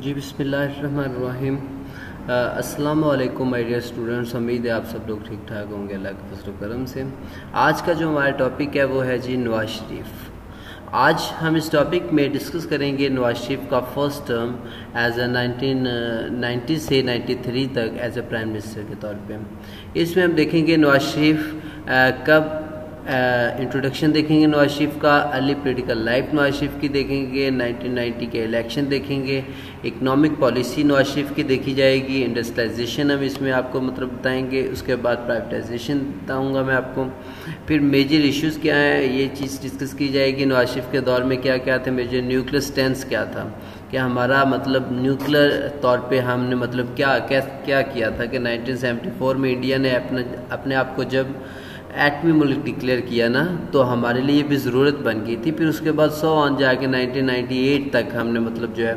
جی بسم اللہ الرحمن الرحیم۔ السلام علیکم مائی ڈیئر اسٹوڈنٹس، امید ہے آپ سب لوگ ٹھیک ٹھاک ہوں گے اللہ کے فضل و کرم سے۔ آج کا جو ہمارا ٹاپک ہے وہ ہے جی نواز شریف۔ آج ہم اس ٹاپک میں ڈسکس کریں گے نواز شریف کا فرسٹ ٹرم ایز اے 1990 سے 93 تک ایز اے پرائم منسٹر کے طور پہ۔ اس میں ہم دیکھیں گے نواز شریف کب انٹروڈکشن دیکھیں گے نواز شریف کا، ارلی پولیٹیکل لائف نواز شریف کی دیکھیں گے، 1990 کے الیکشن دیکھیں گے، اکنامک پالیسی نواز شریف کی دیکھی جائے گی، انڈسٹریلائزیشن ہم اس میں آپ کو بتائیں گے، اس کے بعد پرائیویٹائزیشن بتاؤں گا میں آپ کو، پھر میجر ایشوز کیا ہیں یہ چیز ڈسکس کی جائے گی، نواز شریف کے دور میں کیا کیا تھے، میجر نیوکلیر سٹینس کیا تھا کہ ہمارا نیوکلیر طور پہ ہم نے کیا کیا تھا کہ 1974 میں انڈیا نے اپنے آپ کو جب ایٹمی ملک ڈکلیئر کیا نا تو ہمارے لیے بھی ضرورت بن گئی تھی، پھر اس کے بعد جا کے 1998 تک ہم نے جو ہے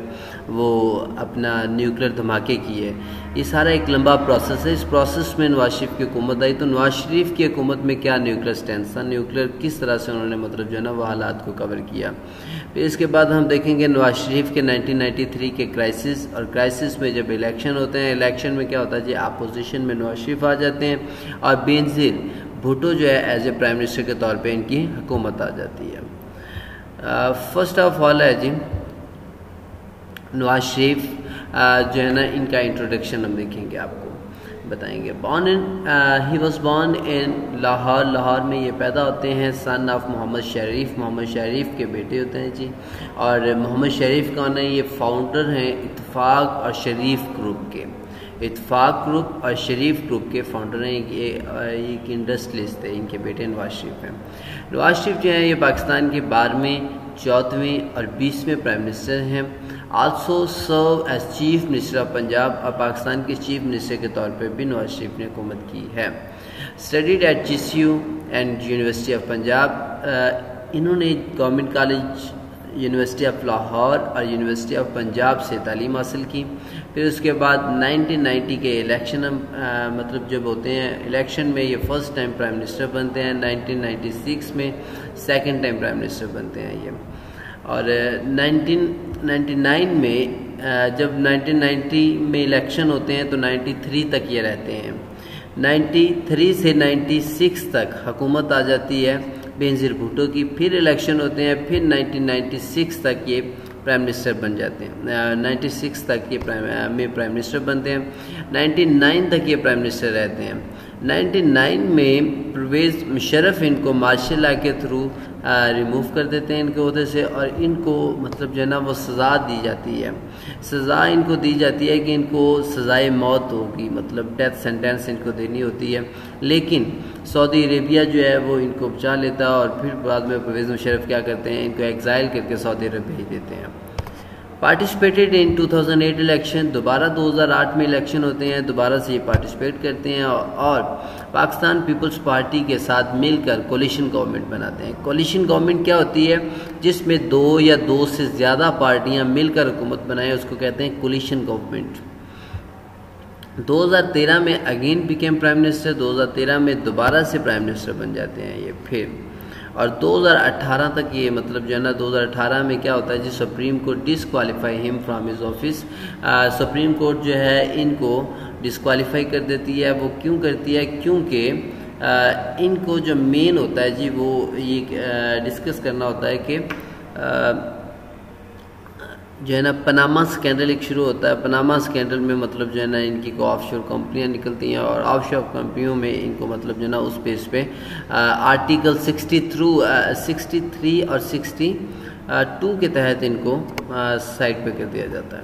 وہ اپنا نیوکلیر دھماکے کیے۔ یہ سارا ایک لمبا پروسیس ہے، اس پروسیس میں نواز شریف کی حکومت آئی، تو نواز شریف کی حکومت میں کیا نیوکلیر سٹینس تھا، نیوکلیر کس طرح سے انہوں نے جو ہے نا وہ حالات کو کور کیا۔ پھر اس کے بعد ہم دیکھیں گے نواز شریف کے 1993 کے کرائسس، اور کرائسس میں جب الیکشن ہوتے ہیں، الیکشن میں کیا ہوتا ہے جی اپوزیشن میں نواز شریف آ جاتے ہیں اور بینظیر بھٹو جو ہے ایز اے پرائم منسٹر کے طور پہ ان کی حکومت آ جاتی ہے۔ فرسٹ آف آل ہے جی نواز شریف جو ہے نا ان کا انٹروڈکشن ہم دیکھیں گے، آپ کو بتائیں گے۔ He was born in Lahore, Lahore میں یہ پیدا ہوتے ہیں، سن آف محمد شریف، محمد شریف کے بیٹے ہوتے ہیں جی، اور محمد شریف کون ہے، یہ فاؤنڈر ہیں اتفاق اور شریف گروپ کے، اتفاق گروپ اور شریف گروپ کے فاؤنڈر ہیں، ایک انڈسٹریلسٹ تھے، ان کے بیٹے نواز شریف ہیں۔ نواز شریف جو ہیں یہ پاکستان کے 12ویں، 14ویں اور 20ویں پرائم منسٹر ہیں، also serve as chief minister of Punjab, اور پاکستان کے چیف منسٹر کے طور پہ بھی نواز شریف نے حکومت کی ہے۔ Studied at GCU and university of Punjab, انہوں نے government college, university of Lahore اور یونیورسٹی آف پنجاب سے تعلیم حاصل کی۔ پھر اس کے بعد 1990 کے الیکشن جب ہوتے ہیں، الیکشن میں یہ فرسٹ ٹائم پرائم منسٹر بنتے ہیں، 1996 میں سیکنڈ ٹائم پرائم منسٹر بنتے ہیں یہ، اور 1999 میں جب 1990 میں الیکشن ہوتے ہیں تو 93 تک یہ رہتے ہیں، 93 سے 96 تک حکومت آ جاتی ہے بینظیر بھٹو کی، پھر الیکشن ہوتے ہیں، پھر 1996 تک یہ پرائم منسٹر بن جاتے ہیں، 96 تک یہ پرائم منسٹر بنتے ہیں، 99 تک یہ پرائم منسٹر رہتے ہیں۔ 99 میں پرویز مشرف ان کو مارشل لا کے تھرو ریموو کر دیتے ہیں ان کے عہدے سے، اور ان کو جو ہے نا وہ سزا دی جاتی ہے، سزا ان کو دی جاتی ہے کہ ان کو سزائے موت ہوگی، ڈیتھ سینٹینس ان کو دینی ہوتی ہے، لیکن سعودی عربیہ جو ہے وہ ان کو بچا لیتا ہے، اور پھر بعد میں پرویز مشرف کیا کرتے ہیں، ان کو ایگزائل کر کے سعودی عرب بھیج دیتے ہیں۔ پارٹیسپیٹڈ ان 2008 الیکشن، دوبارہ 2008 میں الیکشن ہوتے ہیں، دوبارہ سے یہ پارٹیسپیٹ کرتے ہیں اور پاکستان پیپلز پارٹی کے ساتھ مل کر کولیشن گورنمنٹ بناتے ہیں۔ کولیشن گورنمنٹ کیا ہوتی ہے، جس میں 2 یا 2 سے زیادہ پارٹیاں مل کر حکومت بنائیں، اس کو کہتے ہیں کولیشن گورنمنٹ۔ 2013 میں اگین بیکیم پرائم منسٹر، 2013 میں دوبارہ سے پرائم منسٹر بن جاتے ہیں یہ پھر، اور 2018 تک یہ جو ہے نا 2018 میں کیا ہوتا ہے جی سپریم کورٹ ڈسکوالیفائی ہم from his office, supreme court جو ہے ان کو ڈسکوالیفائی کر دیتی ہے۔ وہ کیوں کرتی ہے، کیونکہ ان کو جو مین ہوتا ہے جی وہ یہ ڈسکس کرنا ہوتا ہے کہ جو ہے نا پناما سکینڈل ایک شروع ہوتا ہے، پناما سکینڈل میں جو ہے نا ان کی کو آف شور کمپنیاں نکلتی ہیں، اور آف شور کمپنیوں میں ان کو جو ہے نا اس بیس پہ آرٹیکل 63 اور 62 کے تحت ان کو سائٹ پہ کر دیا جاتا ہے۔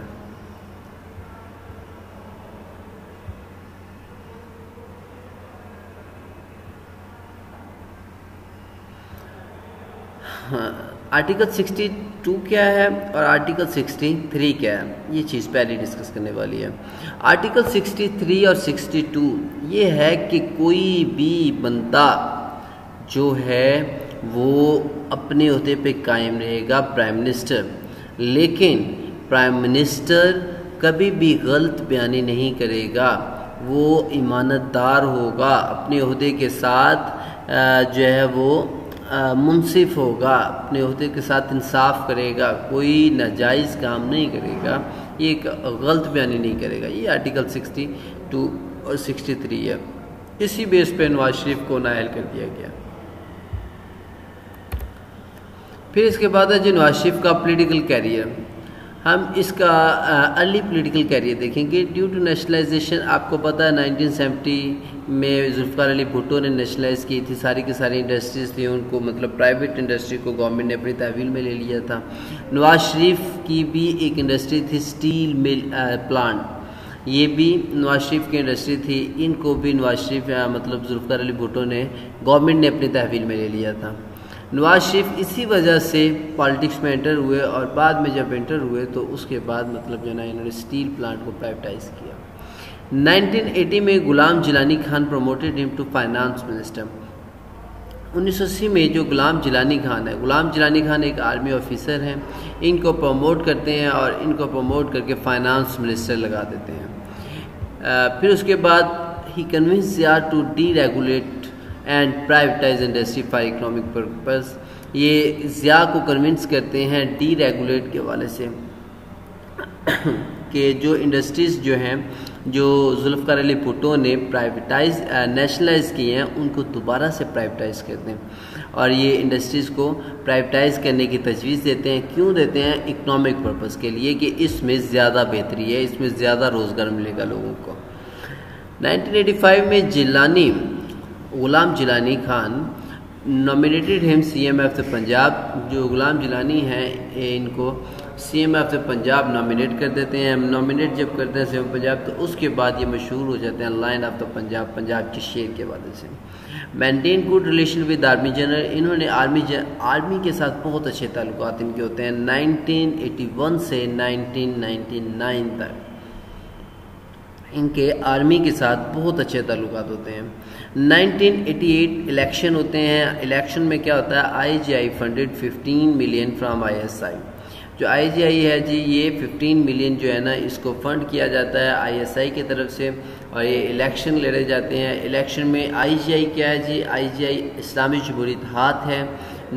آرٹیکل 62 کیا ہے اور آرٹیکل 63 کیا ہے، یہ چیز پہلے ڈسکس کرنے والی ہے۔ آرٹیکل 63 اور 62 یہ ہے کہ کوئی بھی بندہ جو ہے وہ اپنے عہدے پہ قائم رہے گا، پرائم منسٹر، لیکن پرائم منسٹر کبھی بھی غلط بیانی نہیں کرے گا، وہ امانت دار ہوگا، اپنے عہدے کے ساتھ جو ہے وہ منصف ہوگا، اپنے عہدے کے ساتھ انصاف کرے گا، کوئی ناجائز کام نہیں کرے گا، یہ ایک غلط بیانی نہیں کرے گا. یہ آرٹیکل 62 اور 63 ہے. اسی بیس پہ نواز شریف کو نااہل کر دیا گیا. پھر اس کے بعد ہے جو نواز شریف کا پولیٹیکل کیریئر. ہم اس کا ارلی پولیٹیکل کیریئر دیکھیں گے. ڈیو ٹو نیشنلائزیشن، آپ کو پتہ ہے 1970 میں ذوالفقار علی بھٹو نے نیشنلائز کی تھی. ساری کی ساری انڈسٹریز تھی ان کو، مطلب پرائیویٹ انڈسٹری کو گورنمنٹ نے اپنی تحویل میں لے لیا تھا. نواز شریف کی بھی ایک انڈسٹری تھی اسٹیل مل پلانٹ، یہ بھی نواز شریف کی انڈسٹری تھی. ان کو بھی نواز شریف مطلب ذوالفقار علی بھٹو نے گورنمنٹ نے اپنی تحویل میں لے لیا تھا. نواز شریف اسی وجہ سے پالیٹکس میں انٹر ہوئے، اور بعد میں جب انٹر ہوئے تو اس کے بعد مطلب جو ہے نا انہوں نے اسٹیل پلانٹ کو پرائیویٹائز کیا. 1980 میں غلام جیلانی خان پروموٹڈ ہم ٹو فائنانس منسٹر. 1980 میں جو غلام جیلانی خان ہے، غلام جیلانی خان ایک آرمی آفیسر ہیں، ان کو پروموٹ کرتے ہیں اور ان کو پروموٹ کر کے فائنانس منسٹر لگا دیتے ہیں. پھر اس کے بعد ہی convince Zia to deregulate and privatise industry for economic purpose. یہ ضیاء کو کنونس کرتے ہیں ڈی ریگولیٹ کے حوالے سے کہ جو انڈسٹریز جو ہیں جو ذوالفقار علی بھٹو نے پرائیویٹائز نیشنلائز کی ہیں ان کو دوبارہ سے پرائیویٹائز کرتے ہیں، اور یہ انڈسٹریز کو پرائیویٹائز کرنے کی تجویز دیتے ہیں. کیوں دیتے ہیں؟ اکنامک پرپز کے لیے کہ اس میں زیادہ بہتری ہے، اس میں زیادہ روزگار ملے گا لوگوں کو. 1985 میں غلام جیلانی خان نومینیٹڈ ہم C M of the Punjab. جو غلام جیلانی ہیں ان کو C M of the Punjab nominate کر دیتے ہیں. نومینیٹ جب کرتے ہیں سی ایم پنجاب تو اس کے بعد یہ مشہور ہو جاتے ہیں line of the Punjab, Punjab کے شیر کے وجہ سے. Maintain good relation with army general. انہوں نے آرمی کے ساتھ بہت اچھے تعلقات ان کے ہوتے ہیں. 1981 سے 1999 تک ان کے آرمی کے ساتھ بہت اچھے تعلقات ہوتے ہیں. 1988 الیکشن ہوتے ہیں. الیکشن میں کیا ہوتا ہے؟ I G I funded 15 million from I S I. جو آئی جی آئی ہے جی یہ 15 ملین جو ہے نا اس کو فنڈ کیا جاتا ہے آئی ایس آئی کی طرف سے، اور یہ الیکشن لڑے جاتے ہیں. الیکشن میں آئی جی آئی کیا ہے جی؟ آئی جی آئی اسلامی جمہوری اتحاد ہے.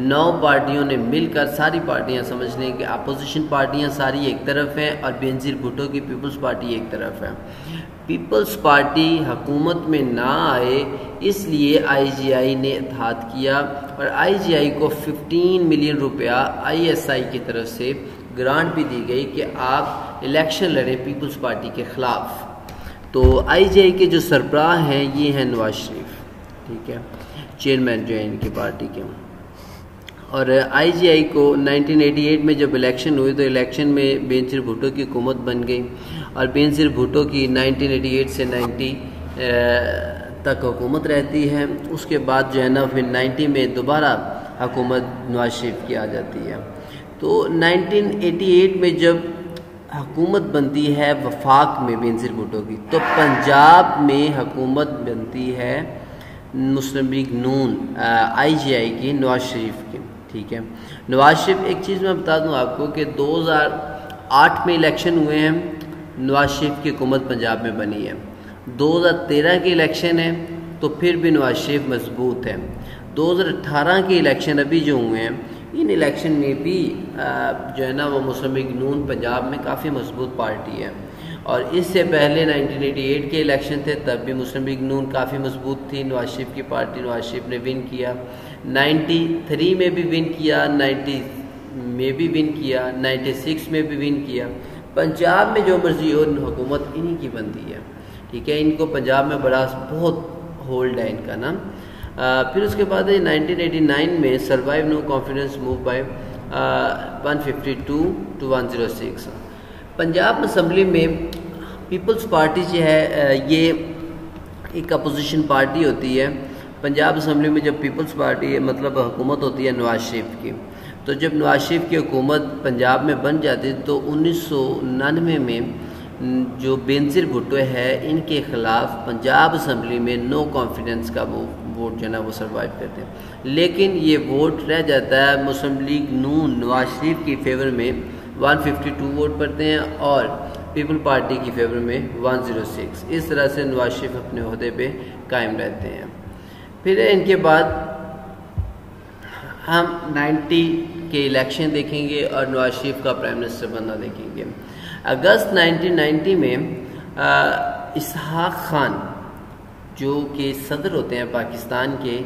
9 پارٹیوں نے مل کر، ساری پارٹیاں سمجھ لیں کہ اپوزیشن پارٹیاں ساری ایک طرف ہیں اور بینظیر بھٹو کی پیپلز پارٹی ایک طرف ہے. پیپلز پارٹی حکومت میں نہ آئے اس لیے آئی جی آئی نے اتحاد کیا، اور آئی جی آئی کو 15 ملین روپیہ آئی ایس آئی کی طرف سے گرانٹ بھی دی گئی کہ آپ الیکشن لڑیں پیپلز پارٹی کے خلاف. تو آئی جی آئی کے جو سربراہ ہیں یہ ہیں نواز شریف، ٹھیک ہے، چیئرمین جو ہیں ان کی پارٹی کے. اور آئی جی آئی کو 1988 میں جب الیکشن ہوئی تو الیکشن میں بینظیر بھٹو کی حکومت بن گئی، اور بینظیر بھٹو کی 1988 سے 90 تک حکومت رہتی ہے. اس کے بعد جو ہے نا پھر 90 میں دوبارہ حکومت نواز شریف کی آ جاتی ہے. تو 1988 میں جب حکومت بنتی ہے وفاق میں بینظیر بھٹو کی، تو پنجاب میں حکومت بنتی ہے مسلم لیگ نون آئی جی آئی کی، نواز شریف کی. ٹھیک ہے، نواز شریف، ایک چیز میں بتا دوں آپ کو کہ 2008 میں الیکشن ہوئے ہیں، نواز شریف کی حکومت پنجاب میں بنی ہے. 2013 کے الیکشن ہے تو پھر بھی نواز شریف مضبوط ہے. 2018 کے الیکشن ابھی جو ہوئے ہیں ان الیکشن میں بھی جو ہے نا وہ مسلم لیگ نون پنجاب میں کافی مضبوط پارٹی ہے. اور اس سے پہلے 1988 کے الیکشن تھے تب بھی مسلم لیگ نون کافی مضبوط تھی، نواز شریف کی پارٹی، نواز شریف نے ون کیا. 93 میں بھی ون کیا، 90 میں بھی ون کیا، 96 میں بھی ون کیا. پنجاب میں جو مرضی ہو حکومت انہی کی بنتی ہے. ٹھیک ہے، ان کو پنجاب میں بہت ہولڈ ہے ان کا نا. پھر اس کے بعد 1989 میں survive no confidence move by 152 to 106. Punjab assembly میں پیپلز پارٹی جو ہے یہ ایک اپوزیشن پارٹی ہوتی ہے. پنجاب اسمبلی میں جب پیپلز پارٹی مطلب حکومت ہوتی ہے نواز شریف کی، تو جب نواز شریف کی حکومت پنجاب میں بن جاتی تو 1999 میں جو بینظیر بھٹو ہے ان کے خلاف پنجاب اسمبلی میں نو کانفیڈنس کا ووٹ جو ہے نا وہ سروائیو کرتے ہیں. لیکن یہ ووٹ رہ جاتا ہے مسلم لیگ نون نواز شریف کی فیور میں 152 ووٹ پڑتے ہیں اور پیپل پارٹی کی فیور میں 106. اس طرح سے نواز شریف اپنے عہدے پہ قائم رہتے ہیں. پھر ان کے بعد ہم 90 کے الیکشن دیکھیں گے اور نواز شریف کا پرائم منسٹر بننا دیکھیں گے. اگست 1990 میں اسحاق خان جو کہ صدر ہوتے ہیں پاکستان کے،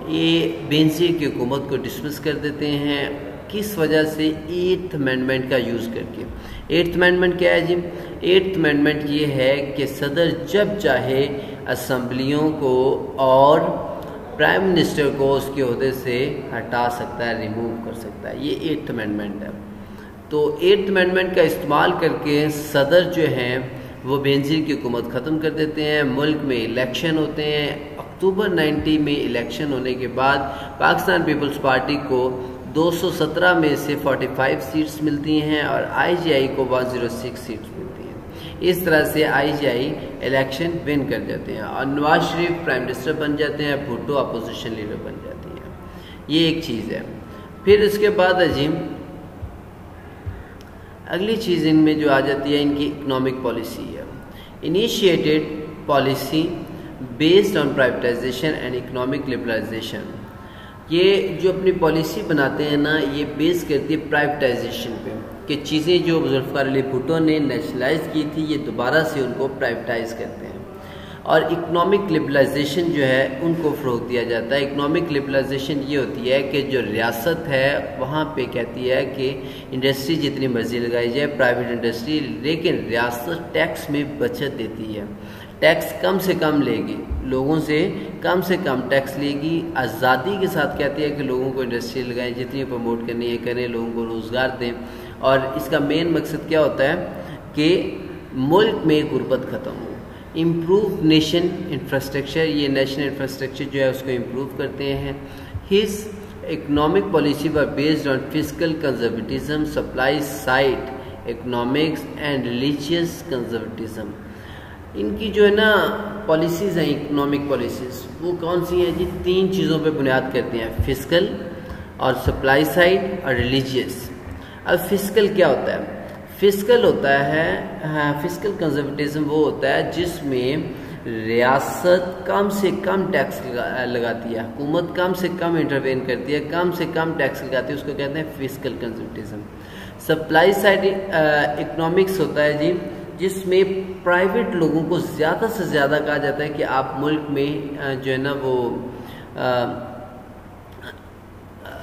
یہ بینظیر کی حکومت کو ڈسمس کر دیتے ہیں. کس وجہ سے؟ 8th امینڈمنٹ کا یوز کر کے. 8th امینڈمنٹ کیا ہے جی؟ 8th امینڈمنٹ یہ ہے کہ صدر جب چاہے اسمبلیوں کو اور پرائم منسٹر کو اس کے عہدے سے ہٹا سکتا ہے، ریموو کر سکتا ہے. یہ 8th امینڈمنٹ ہے. تو 8th امینڈمنٹ کا استعمال کر کے صدر جو ہیں وہ بینظیر کی حکومت ختم کر دیتے ہیں. ملک میں الیکشن ہوتے ہیں. اکتوبر 90 میں الیکشن ہونے کے بعد پاکستان پیپلز پارٹی کو 217 میں سے 45 سیٹس ملتی ہیں اور آئی جی آئی کو 106 سیٹس ملتی ہیں. اس طرح سے آئی جی آئی الیکشن ون کر جاتے ہیں اور نواز شریف پرائم منسٹر بن جاتے ہیں، بھٹو اپوزیشن لیڈر بن جاتی ہیں. یہ ایک چیز ہے. پھر اس کے بعد عجیب اگلی چیز ان میں جو آ جاتی ہے ان کی اکنامک پالیسی ہے. Initiated policy based on privatisation and economic liberalisation. یہ جو اپنی پالیسی بناتے ہیں نا، یہ بیس کرتی ہے پرائیویٹائزیشن پہ، کہ چیزیں جو ذوالفقار علی بھٹو نے نیشنلائز کی تھی یہ دوبارہ سے ان کو پرائیویٹائز کرتے ہیں. اور اکنامک لبرلائزیشن جو ہے ان کو فروغ دیا جاتا ہے. اکنامک لبرلائزیشن یہ ہوتی ہے کہ جو ریاست ہے وہاں پہ کہتی ہے کہ انڈسٹری جتنی مرضی لگائی جائے، پرائیویٹ انڈسٹری، لیکن ریاست ٹیکس میں بچت دیتی ہے. ٹیکس کم سے کم لے گی، لوگوں سے کم ٹیکس لے گی. آزادی کے ساتھ کہتی ہے کہ لوگوں کو انڈسٹری لگائیں، جتنی پروموٹ کرنی ہے کریں، لوگوں کو روزگار دیں. اور اس کا مین مقصد کیا ہوتا ہے کہ ملک میں غربت ختم ہو. امپروو نیشن انفراسٹرکچر، یہ نیشنل انفراسٹرکچر جو ہے اس کو امپروو کرتے ہیں. His economic policy were based on fiscal conservatism, supply side economics and religious conservatism. ان کی جو ہے نا پالیسیز ہیں اکنامک پالیسیز، وہ کون سی ہیں جی؟ 3 چیزوں پہ بنیاد کرتی ہیں، فسکل اور سپلائی سائڈ اور ریلیجیس. اب فسکل کیا ہوتا ہے؟ فسکل ہوتا ہے فسکل کنزرویٹزم وہ ہوتا ہے جس میں ریاست کم سے کم ٹیکس لگاتی ہے، حکومت کم سے کم انٹروین کرتی ہے، کم سے کم ٹیکس لگاتی ہے، اس کو کہتے ہیں fiscal conservatism. Supply side economics ہوتا ہے جی جس میں پرائیویٹ لوگوں کو زیادہ سے زیادہ کہا جاتا ہے کہ آپ ملک میں جو ہے نا وہ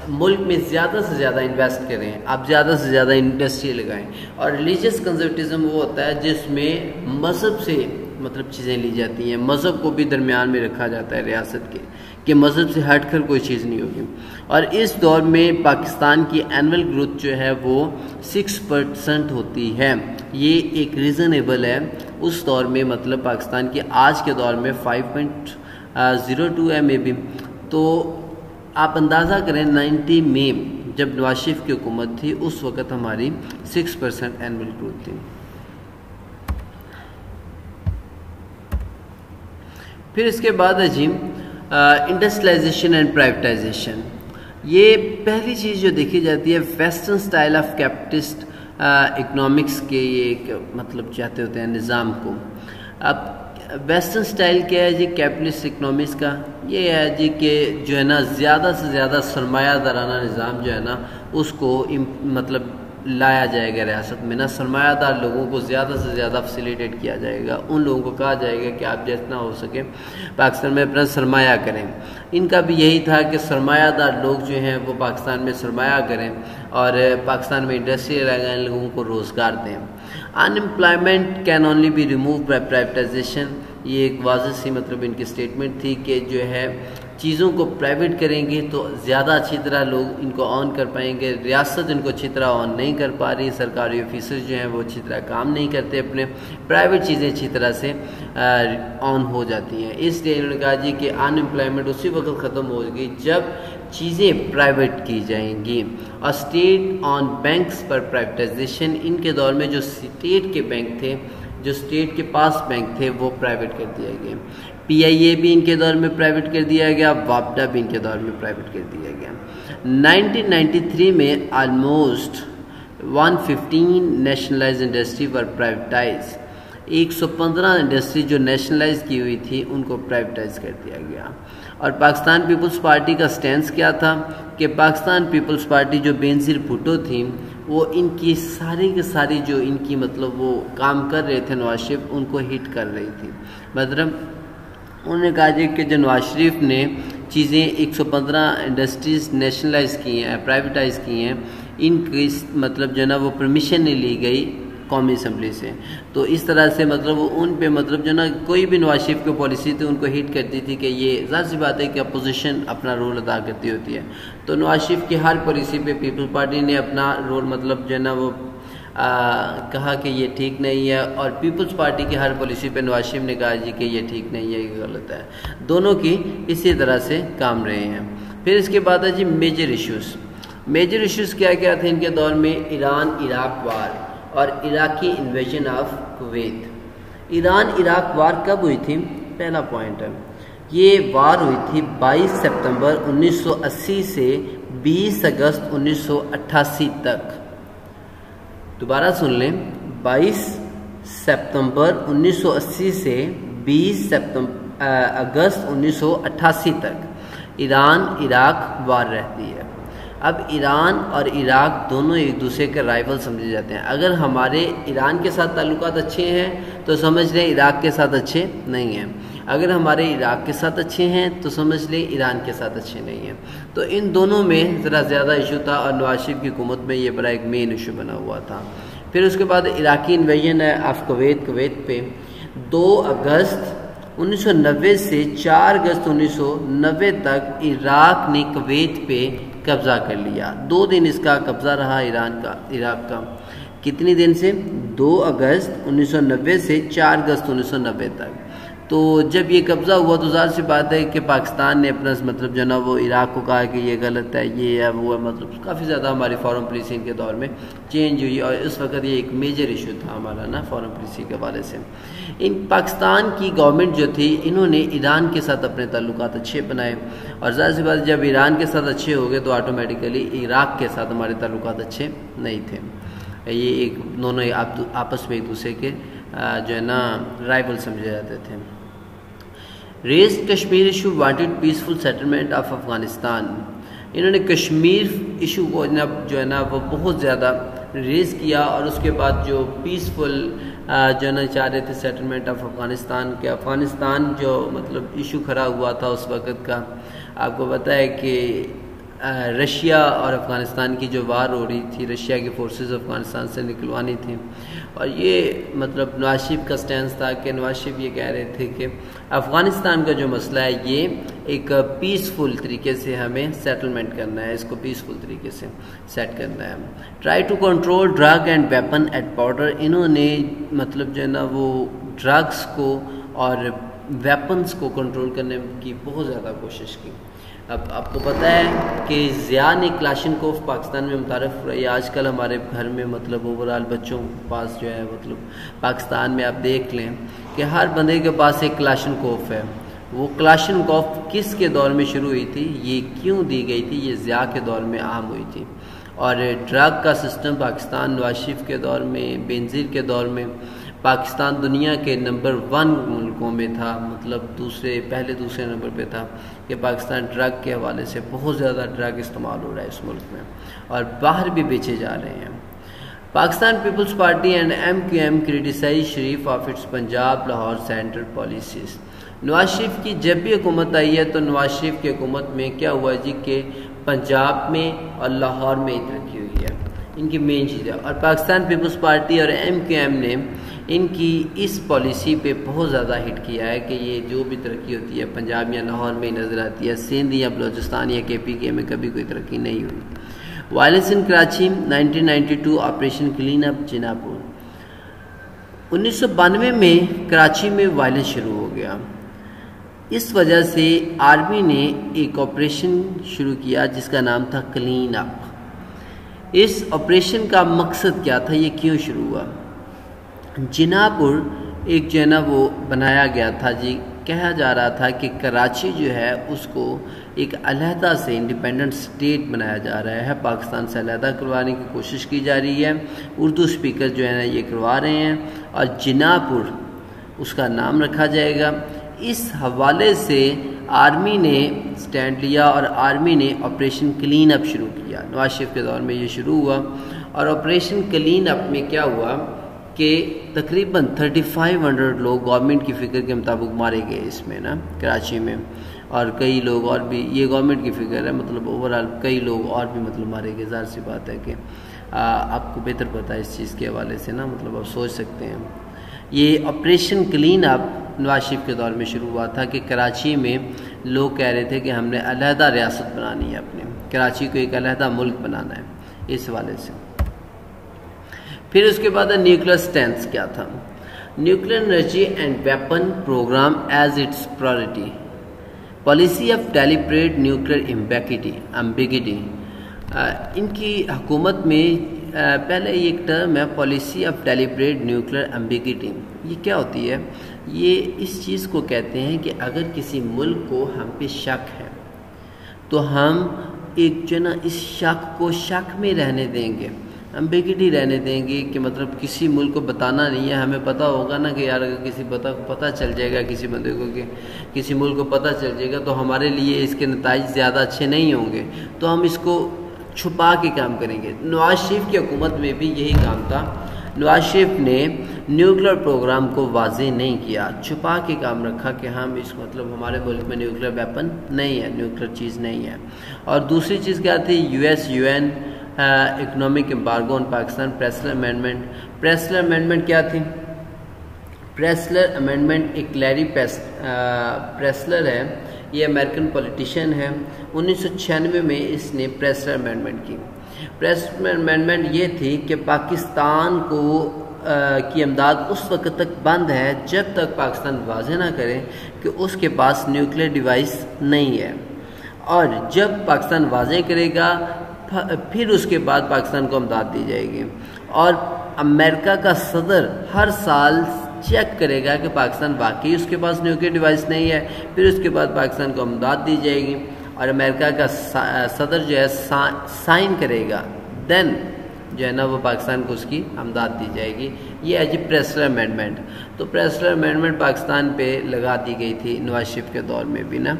ملک میں زیادہ سے زیادہ انویسٹ کریں، آپ زیادہ سے زیادہ انڈسٹری لگائیں. اور ریلیجیس کنزرویٹزم وہ ہوتا ہے جس میں مذہب سے مطلب چیزیں لی جاتی ہیں، مذہب کو بھی درمیان میں رکھا جاتا ہے ریاست کے، کہ مذہب سے ہٹ کر کوئی چیز نہیں ہوگی. اور اس دور میں پاکستان کی اینول گروتھ جو ہے وہ 6% ہوتی ہے. یہ ایک ریزنیبل ہے اس دور میں، مطلب پاکستان کی آج کے دور میں 5.02 ہے مے بی. تو آپ اندازہ کریں 90 میں جب نواز شریف کی حکومت تھی اس وقت ہماری 6% اینول گروتھ تھی. پھر اس کے بعد عجیب انڈسٹریلائزیشن اینڈ پرائیویٹائزیشن. یہ پہلی چیز جو دیکھی جاتی ہے ویسٹرن سٹائل آف کیپٹسٹ اکنامکس کے، یہ ایک مطلب چاہتے ہوتے ہیں نظام کو. اب ویسٹرن سٹائل کیا ہے جی کیپٹلسٹ اکنامکس کا؟ یہ ہے جی کہ جو ہے نا زیادہ سے زیادہ سرمایہ دارانہ نظام جو ہے نا اس کو مطلب لایا جائے گا ریاست میں نا. سرمایہ دار لوگوں کو زیادہ سے زیادہ فیسیلیٹیٹ کیا جائے گا. ان لوگوں کو کہا جائے گا کہ آپ جتنا ہو سکے پاکستان میں اپنا سرمایہ کریں. ان کا بھی یہی تھا کہ سرمایہ دار لوگ جو ہیں وہ پاکستان میں سرمایہ کریں اور پاکستان میں انڈسٹری لگائیں، لوگوں کو روزگار دیں. Unemployment can only be remove by privatisation. یہ ایک واضح سی مطلب ان کی اسٹیٹمنٹ تھی کہ جو ہے چیزوں کو پرائیویٹ کریں گے تو زیادہ اچھی طرح لوگ ان کو آن کر پائیں گے. ریاست ان کو اچھی طرح آن نہیں کر پا رہی، سرکاری آفیسر جو ہیں وہ اچھی طرح کام نہیں کرتے، اپنے پرائیویٹ چیزیں اچھی طرح سے آن ہو جاتی ہیں. اس لیے انہوں نے کہا جی کہ ان امپلائمنٹ اسی وقت ختم ہوگی جب چیزیں پرائیویٹ کی جائیں گی. اور اسٹیٹ آن بینکس پر پرائیویٹائزیشن، ان کے دور میں جو اسٹیٹ کے بینک تھے، جو اسٹیٹ کے پاس بینک تھے وہ پرائیویٹ کر دیے گئے. پی آئی اے بھی ان کے دور میں پرائیویٹ کر دیا گیا، واپڈا بھی ان کے دور میں پرائیویٹ کر دیا گیا. 1993 میں آلموسٹ 115 نیشنلائز انڈسٹری ور پرائیویٹائز. 115 انڈسٹری جو نیشنلائز کی ہوئی تھی ان کو پرائیویٹائز کر دیا گیا. اور پاکستان پیپلز پارٹی کا سٹینس کیا تھا کہ پاکستان پیپلز پارٹی جو بینظیر بھٹو تھی وہ ان کی ساری کی ساری جو ان کی مطلب وہ کام کر رہے تھے نواز شریف ان کو ہٹ کر رہی تھی. مطلب انہوں نے کہا جی کہ جو نواز شریف نے چیزیں 115 انڈسٹریز نیشنلائز کی ہیں, پرائیویٹائز کی ہیں, ان کی مطلب جو ہے نا وہ پرمیشن نہیں لی گئی قومی اسمبلی سے. تو اس طرح سے مطلب ان پہ مطلب جو نا کوئی بھی نواز شریف کی پالیسی تھی ان کو ہٹ کرتی تھی کہ یہ ظاہر سی بات ہے کہ اپوزیشن اپنا رول ادا کرتی ہوتی ہے. تو نواز شریف کی ہر پالیسی پہ پیپلز پارٹی نے اپنا رول مطلب جو ہے نا وہ کہا کہ یہ ٹھیک نہیں ہے, اور پیپلز پارٹی کی ہر پالیسی پہ نواز شریف نے کہا جی کہ یہ ٹھیک نہیں ہے, یہ غلط ہے. دونوں کی اسی طرح سے کام رہے ہیں. پھر اس کے بعد ہے جی میجر ایشوز. میجر ایشوز کیا کیا تھے ان کے دور میں؟ ایران عراق وار اور Iraqi invasion of Kuwait. Iran Iraq war کب ہوئی تھی؟ پہلا پوائنٹ ہے, یہ وار ہوئی تھی 22 سپتمبر 1980 سے 20 اگست 1988 تک. دوبارہ سن لیں, 22 سپتمبر 1980 سے 20 اگست 1988 تک ایران عراق وار رہتی ہے. اب ایران اور عراق دونوں ایک دوسرے کے رائیول سمجھے جاتے ہیں. اگر ہمارے ایران کے ساتھ تعلقات اچھے ہیں تو سمجھ لیں عراق کے ساتھ اچھے نہیں ہیں, اگر ہمارے عراق کے ساتھ اچھے ہیں تو سمجھ لیں ایران کے ساتھ اچھے نہیں ہیں. تو ان دونوں میں ذرا زیادہ ایشو تھا, اور نواز شریف کی حکومت میں یہ بڑا ایک مین ایشو بنا ہوا تھا. پھر اس کے بعد عراقی انویژن آف کویت پہ 2 اگست 1990 سے 4 اگست 1990 تک عراق نے کویت پہ قبضہ کر لیا. 2 دن اس کا قبضہ رہا عراق کا. کتنی دن سے؟ 2 اگست 1990 سے 4 اگست 1990 تک. تو جب یہ قبضہ ہوا تو ظاہر سی بات ہے کہ پاکستان نے اپنا مطلب جو ہے نا وہ عراق کو کہا کہ یہ غلط ہے, یہ ہے وہ ہے. مطلب کافی زیادہ ہماری فارن پالیسی ان کے دور میں چینج ہوئی, اور اس وقت یہ ایک میجر ایشو تھا ہمارا نا فارن پالیسی کے حوالے سے. ان پاکستان کی گورنمنٹ جو تھی انہوں نے ایران کے ساتھ اپنے تعلقات اچھے بنائے, اور ظاہر سی بات جب ایران کے ساتھ اچھے ہو گئے تو آٹومیٹیکلی عراق کے ساتھ ہمارے تعلقات اچھے نہیں تھے. یہ ایک دونوں آپس میں ایک دوسرے کے جو ہے نا رائیول سمجھے جاتے تھے. Raise Kashmir issue wanted peaceful settlement of Afghanistan. انہوں نے کشمیر ایشو کو جو ہے نا وہ بہت زیادہ ریز کیا, اور اس کے بعد جو پیسفل جو ہے نا چاہ رہے تھے سیٹلمنٹ آف افغانستان کے. افغانستان جو مطلب ایشو کھڑا ہوا تھا اس وقت کا, آپ کو پتہ ہے کہ رشیا اور افغانستان کی جو وار ہو رہی تھی, رشیا کی فورسز افغانستان سے نکلوانی تھیں, اور یہ مطلب نواز شریف کا سٹینس تھا کہ نواز شریف یہ کہہ رہے تھے کہ افغانستان کا جو مسئلہ ہے یہ ایک پیسفل طریقے سے ہمیں سیٹلمنٹ کرنا ہے, اس کو پیسفل طریقے سے سیٹ کرنا ہے. Try to control drug and weapon at border. انہوں نے مطلب جو ہے نا وہ ڈرگس کو اور ویپنس کو کنٹرول کرنے کی بہت زیادہ کوشش کی. اب آپ کو پتہ ہے کہ ضیاء نے کلاشنکوف پاکستان میں متعارف ہوئی. آج کل ہمارے گھر میں مطلب اوورال بچوں کے پاس جو ہے مطلب پاکستان میں آپ دیکھ لیں کہ ہر بندے کے پاس ایک کلاشنکوف ہے. وہ کلاشنکوف کس کے دور میں شروع ہوئی تھی, یہ کیوں دی گئی تھی؟ یہ ضیاء کے دور میں عام ہوئی تھی. اور ڈرگ کا سسٹم پاکستان نواز شریف کے دور میں, بینظیر کے دور میں پاکستان دنیا کے نمبر 1 ملکوں میں تھا, مطلب پہلے دوسرے نمبر پہ تھا کہ پاکستان ڈرگ کے حوالے سے بہت زیادہ ڈرگ استعمال ہو رہا ہے اس ملک میں, اور باہر بھی بیچے جا رہے ہیں. Pakistan Peoples Party and MQM criticise Sharif of its Punjab Lahore central policies. Nawaz Sharif کی جب بھی حکومت آئی ہے تو نواز شریف کی حکومت میں کیا ہوا جی کہ پنجاب میں اور لاہور میں ہی ترقی ہوئی ہے, ان کی مین چیز ہے. اور پاکستان پیپلز پارٹی اور MQM نے ان کی اس پالیسی پہ بہت زیادہ ہٹ کیا ہے کہ یہ جو بھی ترقی ہوتی ہے پنجاب یا لاہور میں ہی نظر آتی ہے, سندھ یا بلوچستان یا KPK میں کبھی کوئی ترقی نہیں ہوئی. Violence in Karachi 1992 operation clean up Jinnahpur. 1992 میں کراچی میں وائلنس شروع ہو گیا. اس وجہ سے آرمی نے ایک آپریشن شروع کیا جس کا نام تھا کلین اپ. اس آپریشن کا مقصد کیا تھا, یہ کیوں شروع ہوا؟ جناپور ایک جو ہے نا وہ بنایا گیا تھا جی, کہا جا رہا تھا کہ کراچی جو ہے اس کو ایک علیحدہ سے انڈیپینڈنٹ سٹیٹ بنایا جا رہا ہے, پاکستان سے علیحدہ کروانے کی کوشش کی جا رہی ہے. اردو سپیکر جو ہے نا یہ کروا رہے ہیں, اور جناپور اس کا نام رکھا جائے گا. اس حوالے سے آرمی نے سٹینڈ لیا اور آرمی نے آپریشن کلین اپ شروع کیا. نواز شریف کے دور میں یہ شروع ہوا, اور آپریشن کلین اپ میں کیا ہوا کہ تقریباً 3500 لوگ گورنمنٹ کی فگر کے مطابق مارے گئے اس میں نا کراچی میں، اور کئی لوگ اور بھی، یہ گورنمنٹ کی فگر ہے، مطلب اوورال کئی لوگ اور بھی مطلب مارے گئے. ظاہر سی بات ہے کہ آپ کو بہتر پتہ ہے اس چیز کے حوالے سے نا، مطلب آپ سوچ سکتے ہیں. یہ آپریشن کلین اپ نواز شریف کے دور میں شروع ہوا تھا کہ کراچی میں لوگ کہہ رہے تھے کہ ہم نے علیحدہ ریاست بنانی ہے، اپنے کراچی کو ایک علیحدہ ملک بنانا ہے اس حوالے سے. پھر اس کے بعد نیوکلیر سٹینس کیا تھا؟ Nuclear energy and weapon programme as its priority, policy of deliberate nuclear ambiguity. ان کی حکومت میں پہلے یہ ایک ٹرم ہے policy of deliberate nuclear ambiguity. یہ کیا ہوتی ہے؟ یہ اس چیز کو کہتے ہیں کہ اگر کسی ملک کو ہم پہ شک ہے تو ہم ایک جو نا اس شک کو شک میں رہنے دیں گے، ایمبیگیٹی رہنے دیں گے، کہ مطلب کسی ملک کو بتانا نہیں ہے. ہمیں پتہ ہوگا نا کہ یار اگر کسی پتہ چل جائے گا کسی بندے کو، کہ کسی ملک کو پتہ چل جائے گا تو ہمارے لیے اس کے نتائج زیادہ اچھے نہیں ہوں گے، تو ہم اس کو چھپا کے کام کریں گے. نواز شریف کی حکومت میں بھی یہی کام تھا. نواز شریف نے نیوکلیر پروگرام کو واضح نہیں کیا، چھپا کے کام رکھا کہ ہم اس مطلب ہمارے ملک میں نیوکلیر ویپن نہیں ہے، نیوکلیر چیز نہیں ہے. اور دوسری چیز کیا تھی؟ U N economic embargo on Pakistan, Pressler amendment. Pressler amendment کیا تھی؟ پریسلر امینڈمنٹ ایک لیری پریسلر ہے، یہ امریکن پولیٹیشین ہے. 1996 میں اس نے پریسلر امینڈمنٹ کی. پریسلر امینڈمنٹ یہ تھی کہ پاکستان کو کی امداد اس وقت تک بند ہے جب تک پاکستان واضح نہ کرے کہ اس کے پاس نیوکلیر ڈیوائس نہیں ہے، اور جب پاکستان واضح کرے گا پھر اس کے بعد پاکستان کو امداد دی جائے گی. اور امریکہ کا صدر ہر سال چیک کرے گا کہ پاکستان واقعی اس کے پاس نیوکلیر ڈیوائس نہیں ہے، پھر اس کے بعد پاکستان کو امداد دی جائے گی. اور امریکہ کا صدر جو ہے سائن کرے گا، دین جو ہے نا وہ پاکستان کو اس کی امداد دی جائے گی. یہ ہے جی پریسلر امینڈمنٹ. تو پریسلر امینڈمنٹ پاکستان پہ لگا دی گئی تھی نواز شریف کے دور میں بھی نا،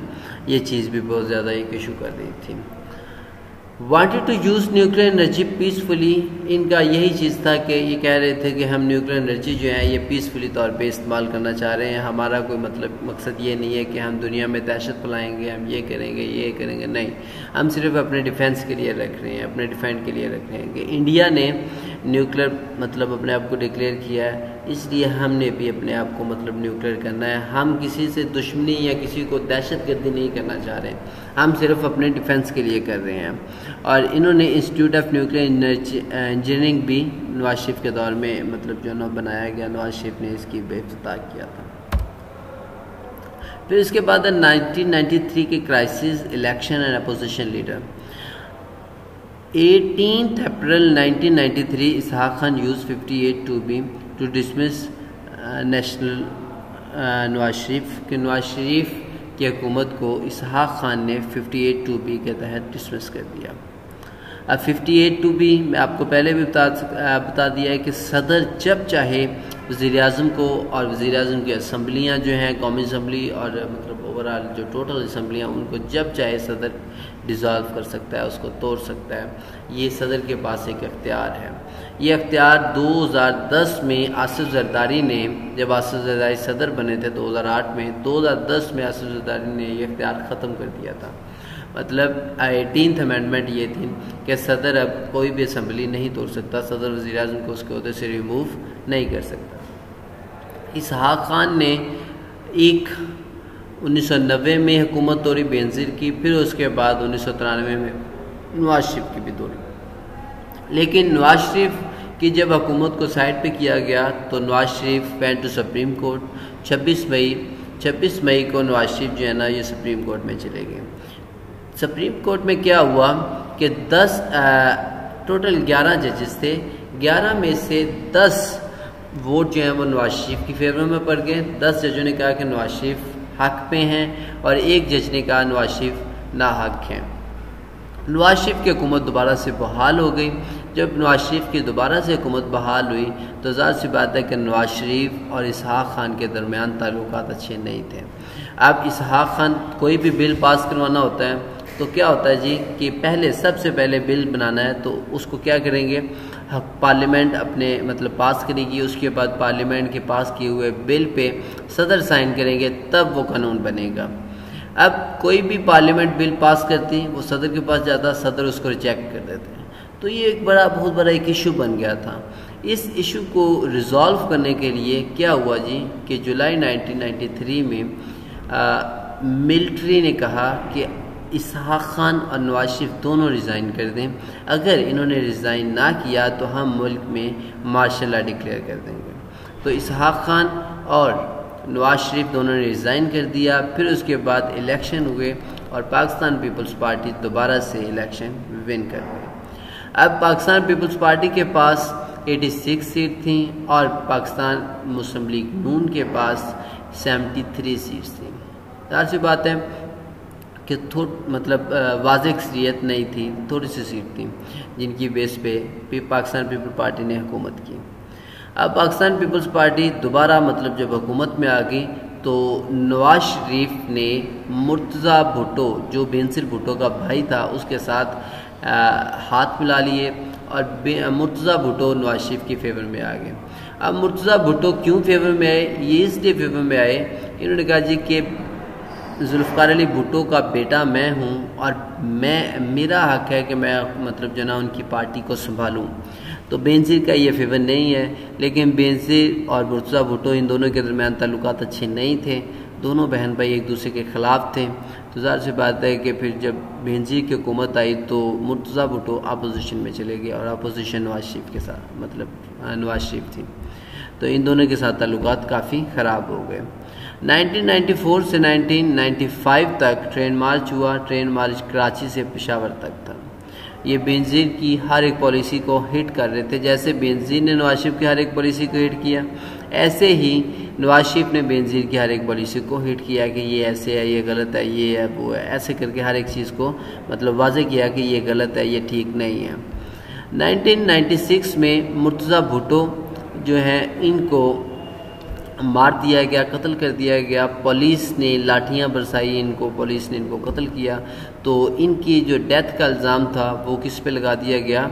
یہ چیز بھی بہت زیادہ ایک ایشو کر رہی تھی. Wanted to use nuclear energy peacefully, ان کا یہی چیز تھا کہ یہ کہہ رہے تھے کہ ہم نیوکلیر انرجی جو ہے یہ پیسفلی طور پہ استعمال کرنا چاہ رہے ہیں. ہمارا کوئی مقصد یہ نہیں ہے کہ ہم دنیا میں دہشت پھیلائیں گے، ہم یہ کریں گے یہ کریں گے، نہیں. ہم صرف اپنے ڈیفینس کے لیے رکھ رہے ہیں، اپنے ڈیفینڈ کے لیے رکھ رہے ہیں کہ انڈیا نے نیوکلیر مطلب اپنے آپ کو ڈکلیئر کیا ہے، اس لیے ہم نے بھی اپنے آپ کو مطلب نیوکلیر کرنا ہے. ہم کسی سے دشمنی یا کسی کو دہشت گردی نہیں کرنا چاہ رہے، ہم صرف اپنے ڈیفینس کے لیے کر رہے ہیں. اور انہوں نے انسٹیٹیوٹ آف نیوکلیر انجینئرنگ بھی نواز شریف کے دور میں مطلب جو نا بنایا گیا، نواز شریف نے اس کی افتتاح کیا تھا. پھر اس کے بعد 1993 کے crisis election and opposition leader. 18 April 1993 Ishaq Khan uses 58(2)B to dismiss national Nawaz Sharif, کہ نواز شریف کی حکومت کو اسحاق خان نے 58(2)B کے تحت ڈسمس کر دیا. اب 58(2)B میں آپ کو پہلے بھی بتا دیا ہے کہ صدر جب چاہے وزیر اعظم کو اور وزیر اعظم کی اسمبلیاں جو ہیں قومی اسمبلی اور مطلب اوورال جو ٹوٹل اسمبلیاں ان کو جب چاہے صدر ڈیزالو کر سکتا ہے، اس کو توڑ سکتا ہے. یہ صدر کے پاس ایک اختیار ہے. یہ اختیار 2010 میں آصف زرداری نے، جب آصف زرداری صدر بنے تھے 2008 میں، 2010 میں آصف زرداری نے یہ اختیار ختم کر دیا تھا. مطلب 18th امینڈمنٹ یہ تھی کہ صدر اب کوئی بھی اسمبلی نہیں توڑ سکتا، صدر وزیر اعظم کو اس کے عہدے سے ریموو نہیں کر سکتا. اسحاق خان نے 1990 میں حکومت توڑی، بینظیر کی، پھر اس کے بعد 1993 میں نواز شریف کی بھی توڑی. لیکن نواز شریف کی جب حکومت کو سائڈ پہ کیا گیا تو Nawaz Sharif went to supreme court. 26 مئی کو نواز شریف جو ہے نا یہ سپریم کورٹ میں چلے گئے. سپریم کورٹ میں کیا ہوا کہ 10 ٹوٹل 11 ججز تھے، 11 میں سے 10 ووٹ جو ہیں وہ نواز شریف کی فیور میں پڑ گئے. 10 ججوں نے کہا کہ نواز شریف حق پہ ہیں اور ایک جج نے کہا نواز شریف ناحق ہیں. نواز شریف کی حکومت دوبارہ سے بحال ہو گئی. جب نواز شریف کی دوبارہ سے حکومت بحال ہوئی تو ظاہر سی بات ہے کہ نواز شریف اور اسحاق خان کے درمیان تعلقات اچھے نہیں تھے. اب اسحاق خان کوئی بھی بل پاس کروانا ہوتا ہے تو کیا ہوتا ہے جی کہ سب سے پہلے بل بنانا ہے تو اس کو کیا کریں گے، پارلیمنٹ اپنے مطلب پاس کرے گی، اس کے بعد پارلیمنٹ کے پاس کیے ہوئے بل پہ صدر سائن کریں گے، تب وہ قانون بنے گا۔ اب کوئی بھی پارلیمنٹ بل پاس کرتی وہ صدر کے پاس جاتا، صدر اس کو ریجیکٹ کر دیتے ہیں۔ تو یہ ایک بہت بڑا ایک ایشو بن گیا تھا۔ اس ایشو کو ریزالو کرنے کے لیے کیا ہوا جی کہ جولائی 1993 میں ملٹری نے کہا کہ اسحاق خان اور نواز شریف دونوں ریزائن کر دیں، اگر انہوں نے ریزائن نہ کیا تو ہم ملک میں مارشل لا ڈکلیئر کر دیں گے۔ تو اسحاق خان اور نواز شریف دونوں نے ریزائن کر دیا۔ پھر اس کے بعد الیکشن ہوئے اور پاکستان پیپلز پارٹی دوبارہ سے الیکشن ون کر گئی۔ اب پاکستان پیپلز پارٹی کے پاس 86 سیٹ تھیں اور پاکستان مسلم لیگ نون کے پاس 73 سیٹس تھیں۔ ظاہر سی بات ہے کہ مطلب واضح اکثریت نہیں تھی، تھوڑی سی سیٹ تھیں جن کی بیس پہ پاکستان پیپل پارٹی نے حکومت کی۔ اب پاکستان پیپلز پارٹی دوبارہ مطلب جب حکومت میں آ گئی تو نواز شریف نے مرتضیٰ بھٹو جو بینظیر بھٹو کا بھائی تھا اس کے ساتھ ہاتھ ملا لیے اور مرتضیٰ بھٹو نواز شریف کی فیور میں آ گئے۔ اب مرتضیٰ بھٹو کیوں فیور میں آئے؟ یہ اس لیے فیور میں آئے، انہوں نے کہا جی کہ ذوالفقار علی بھٹو کا بیٹا میں ہوں اور میرا حق ہے کہ میں مطلب جو نا ان کی پارٹی کو سنبھالوں۔ تو بینظیر کا یہ فیور نہیں ہے، لیکن بینظیر اور مرتضیٰ بھٹو ان دونوں کے درمیان تعلقات اچھے نہیں تھے، دونوں بہن بھائی ایک دوسرے کے خلاف تھے۔ تو ظاہر سی بات ہے کہ پھر جب بینظیر کی حکومت آئی تو مرتضیٰ بھٹو اپوزیشن میں چلے گئے اور اپوزیشن نواز شریف کے ساتھ مطلب نواز شریف تھی، تو ان دونوں کے ساتھ تعلقات کافی خراب ہو گئے۔ 1994 سے 1995 تک ٹرین مارچ ہوا، ٹرین مارچ کراچی سے پشاور تک تھا۔ یہ بینظیر کی ہر ایک پالیسی کو ہٹ کر رہے تھے، جیسے بینظیر نے نواز شریف کی ہر ایک پالیسی کو ہٹ کیا، ایسے ہی نواز شریف نے بینظیر کی ہر ایک پالیسی کو ہٹ کیا کہ یہ ایسے ہے، یہ غلط ہے، یہ ہے، وہ ہے، ایسے کر کے ہر ایک چیز کو مطلب واضح کیا کہ یہ غلط ہے، یہ ٹھیک نہیں ہے۔ 1996 میں مرتضیٰ بھٹو جو ہیں ان کو مار دیا گیا، قتل کر دیا گیا، پولیس نے لاٹھیاں برسائی ان کو، پولیس نے ان کو قتل کیا۔ تو ان کی جو ڈیتھ کا الزام تھا وہ کس پہ لگا دیا گیا؟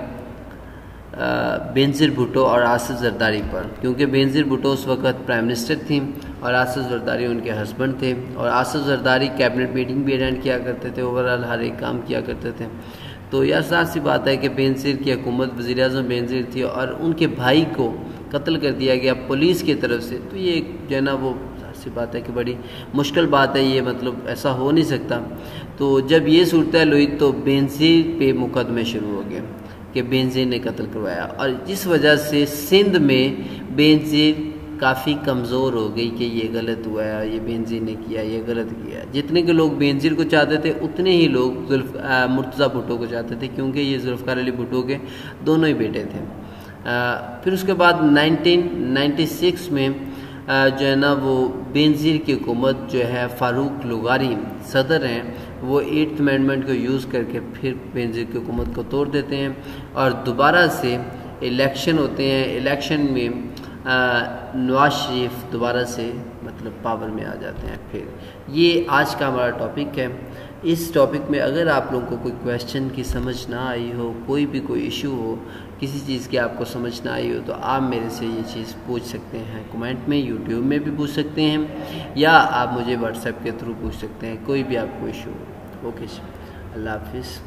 بینظیر بھٹو اور آصف زرداری پر، کیونکہ بینظیر بھٹو اس وقت پرائم منسٹر تھیں اور آصف زرداری ان کے ہسبینڈ تھے، اور آصف زرداری کیبنٹ میٹنگ بھی اٹینڈ کیا کرتے تھے، اوورال ہر ایک کام کیا کرتے تھے۔ تو یہ ظاہر سی بات ہے کہ بینظیر کی حکومت وزیر اعظم بینظیر تھی اور ان کے بھائی کو قتل کر دیا گیا پولیس کی طرف سے، تو یہ جو ہے نا وہ ظاہر سی بات ہے کہ بڑی مشکل بات ہے، یہ مطلب ایسا ہو نہیں سکتا۔ تو جب یہ صورتحال ہوئی تو بینظیر پہ مقدمے شروع ہو گئے کہ بینظیر نے قتل کروایا، اور جس وجہ سے سندھ میں بینظیر کافی کمزور ہو گئی کہ یہ غلط ہوا ہے، یہ بینظیر نے کیا، یہ غلط کیا۔ جتنے کے لوگ بینظیر کو چاہتے تھے اتنے ہی لوگ مرتضیٰ بھٹو کو چاہتے تھے، کیونکہ یہ ذوالفقار علی بھٹو کے دونوں ہی بیٹے تھے۔ پھر اس کے بعد 1996 میں جو ہے نا وہ بینظیر کی حکومت جو ہے فاروق لغاری صدر ہیں، وہ 8th امینڈمنٹ کو یوز کر کے پھر بینظیر کی حکومت کو توڑ دیتے ہیں اور دوبارہ سے الیکشن ہوتے ہیں۔ الیکشن میں نواز شریف دوبارہ سے مطلب پاور میں آ جاتے ہیں۔ پھر یہ آج کا ہمارا ٹاپک ہے۔ اس ٹاپک میں اگر آپ لوگوں کو کوئی کویشچن کی سمجھ نہ آئی ہو، کوئی بھی کوئی ایشو ہو، کسی چیز کی آپ کو سمجھ نہ آئی ہو، تو آپ میرے سے یہ چیز پوچھ سکتے ہیں، کمنٹ میں، یوٹیوب میں بھی پوچھ سکتے ہیں، یا آپ مجھے واٹس ایپ کے تھرو پوچھ سکتے ہیں، کوئی بھی آپ کو ایشو ہو۔ اوکے، اللہ حافظ۔